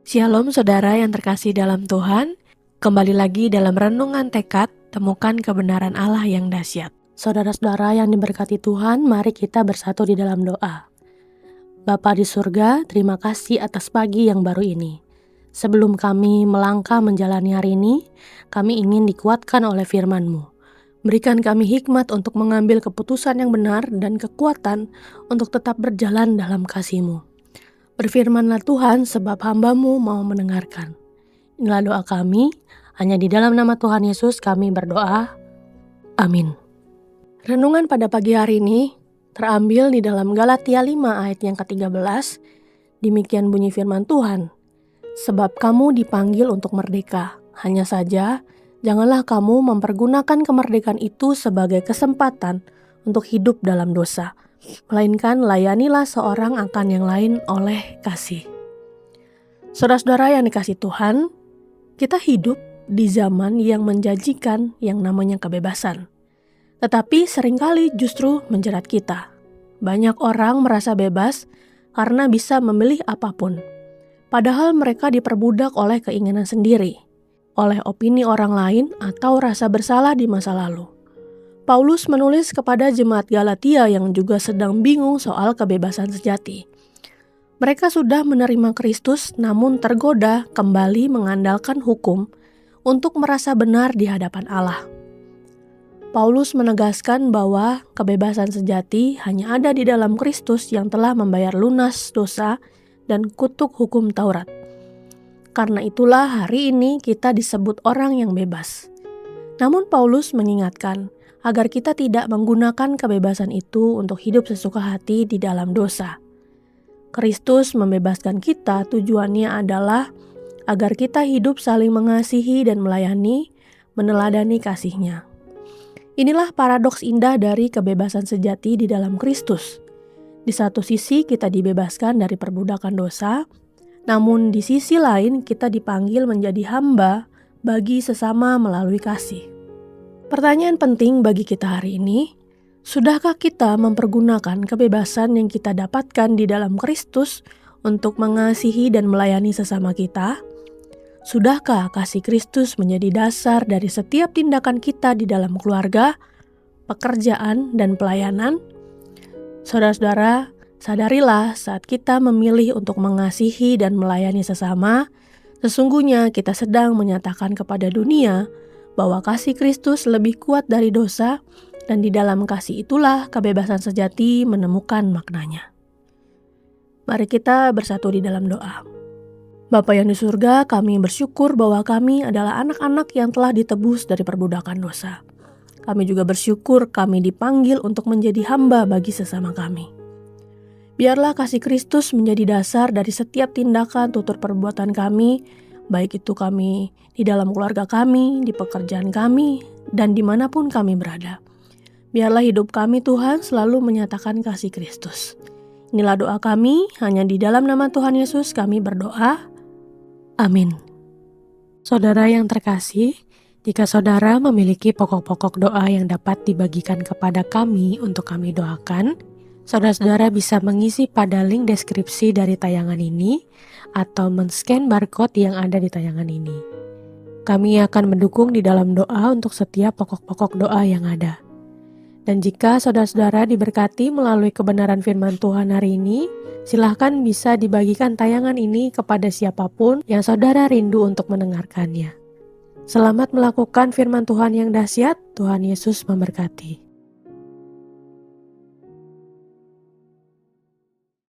Shalom saudara yang terkasih dalam Tuhan, kembali lagi dalam renungan tekad, temukan kebenaran Allah yang dahsyat. Saudara-saudara yang diberkati Tuhan, mari kita bersatu di dalam doa. Bapa di surga, terima kasih atas pagi yang baru ini. Sebelum kami melangkah menjalani hari ini, kami ingin dikuatkan oleh firman-Mu. Berikan kami hikmat untuk mengambil keputusan yang benar dan kekuatan untuk tetap berjalan dalam kasih-Mu. Berfirmanlah Tuhan, sebab hamba-Mu mau mendengarkan. Inilah doa kami, hanya di dalam nama Tuhan Yesus kami berdoa. Amin. Renungan pada pagi hari ini terambil di dalam Galatia 5 ayat yang ke-13. Demikian bunyi firman Tuhan. Sebab kamu dipanggil untuk merdeka. Hanya saja, janganlah kamu mempergunakan kemerdekaan itu sebagai kesempatan untuk hidup dalam dosa. Melainkan layanilah seorang akan yang lain oleh kasih. Saudara-saudara yang dikasih Tuhan, kita hidup di zaman yang menjanjikan yang namanya kebebasan. Tetapi seringkali justru menjerat kita. Banyak orang merasa bebas karena bisa memilih apapun. Padahal mereka diperbudak oleh keinginan sendiri, oleh opini orang lain atau rasa bersalah di masa lalu. Paulus menulis kepada jemaat Galatia yang juga sedang bingung soal kebebasan sejati. Mereka sudah menerima Kristus namun tergoda kembali mengandalkan hukum untuk merasa benar di hadapan Allah. Paulus menegaskan bahwa kebebasan sejati hanya ada di dalam Kristus yang telah membayar lunas dosa dan kutuk hukum Taurat. Karena itulah hari ini kita disebut orang yang bebas. Namun Paulus mengingatkan agar kita tidak menggunakan kebebasan itu untuk hidup sesuka hati di dalam dosa. Kristus membebaskan kita tujuannya adalah agar kita hidup saling mengasihi dan melayani, meneladani kasih-Nya. Inilah paradoks indah dari kebebasan sejati di dalam Kristus. Di satu sisi kita dibebaskan dari perbudakan dosa, namun di sisi lain kita dipanggil menjadi hamba bagi sesama melalui kasih. Pertanyaan penting bagi kita hari ini, sudahkah kita mempergunakan kebebasan yang kita dapatkan di dalam Kristus untuk mengasihi dan melayani sesama kita? Sudahkah kasih Kristus menjadi dasar dari setiap tindakan kita di dalam keluarga, pekerjaan, dan pelayanan? Saudara-saudara, sadarilah saat kita memilih untuk mengasihi dan melayani sesama, sesungguhnya kita sedang menyatakan kepada dunia bahwa kasih Kristus lebih kuat dari dosa, dan di dalam kasih itulah kebebasan sejati menemukan maknanya. Mari kita bersatu di dalam doa. Bapa yang di surga, kami bersyukur bahwa kami adalah anak-anak yang telah ditebus dari perbudakan dosa. Kami juga bersyukur kami dipanggil untuk menjadi hamba bagi sesama kami. Biarlah kasih Kristus menjadi dasar dari setiap tindakan tutur perbuatan kami, baik itu kami di dalam keluarga kami, di pekerjaan kami, dan dimanapun kami berada. Biarlah hidup kami Tuhan selalu menyatakan kasih Kristus. Inilah doa kami, hanya di dalam nama Tuhan Yesus kami berdoa. Amin. Saudara yang terkasih, jika saudara memiliki pokok-pokok doa yang dapat dibagikan kepada kami untuk kami doakan, saudara-saudara bisa mengisi pada link deskripsi dari tayangan ini atau men-scan barcode yang ada di tayangan ini. Kami akan mendukung di dalam doa untuk setiap pokok-pokok doa yang ada. Dan jika saudara-saudara diberkati melalui kebenaran firman Tuhan hari ini, silahkan bisa dibagikan tayangan ini kepada siapapun yang saudara rindu untuk mendengarkannya. Selamat melakukan firman Tuhan yang dahsyat. Tuhan Yesus memberkati.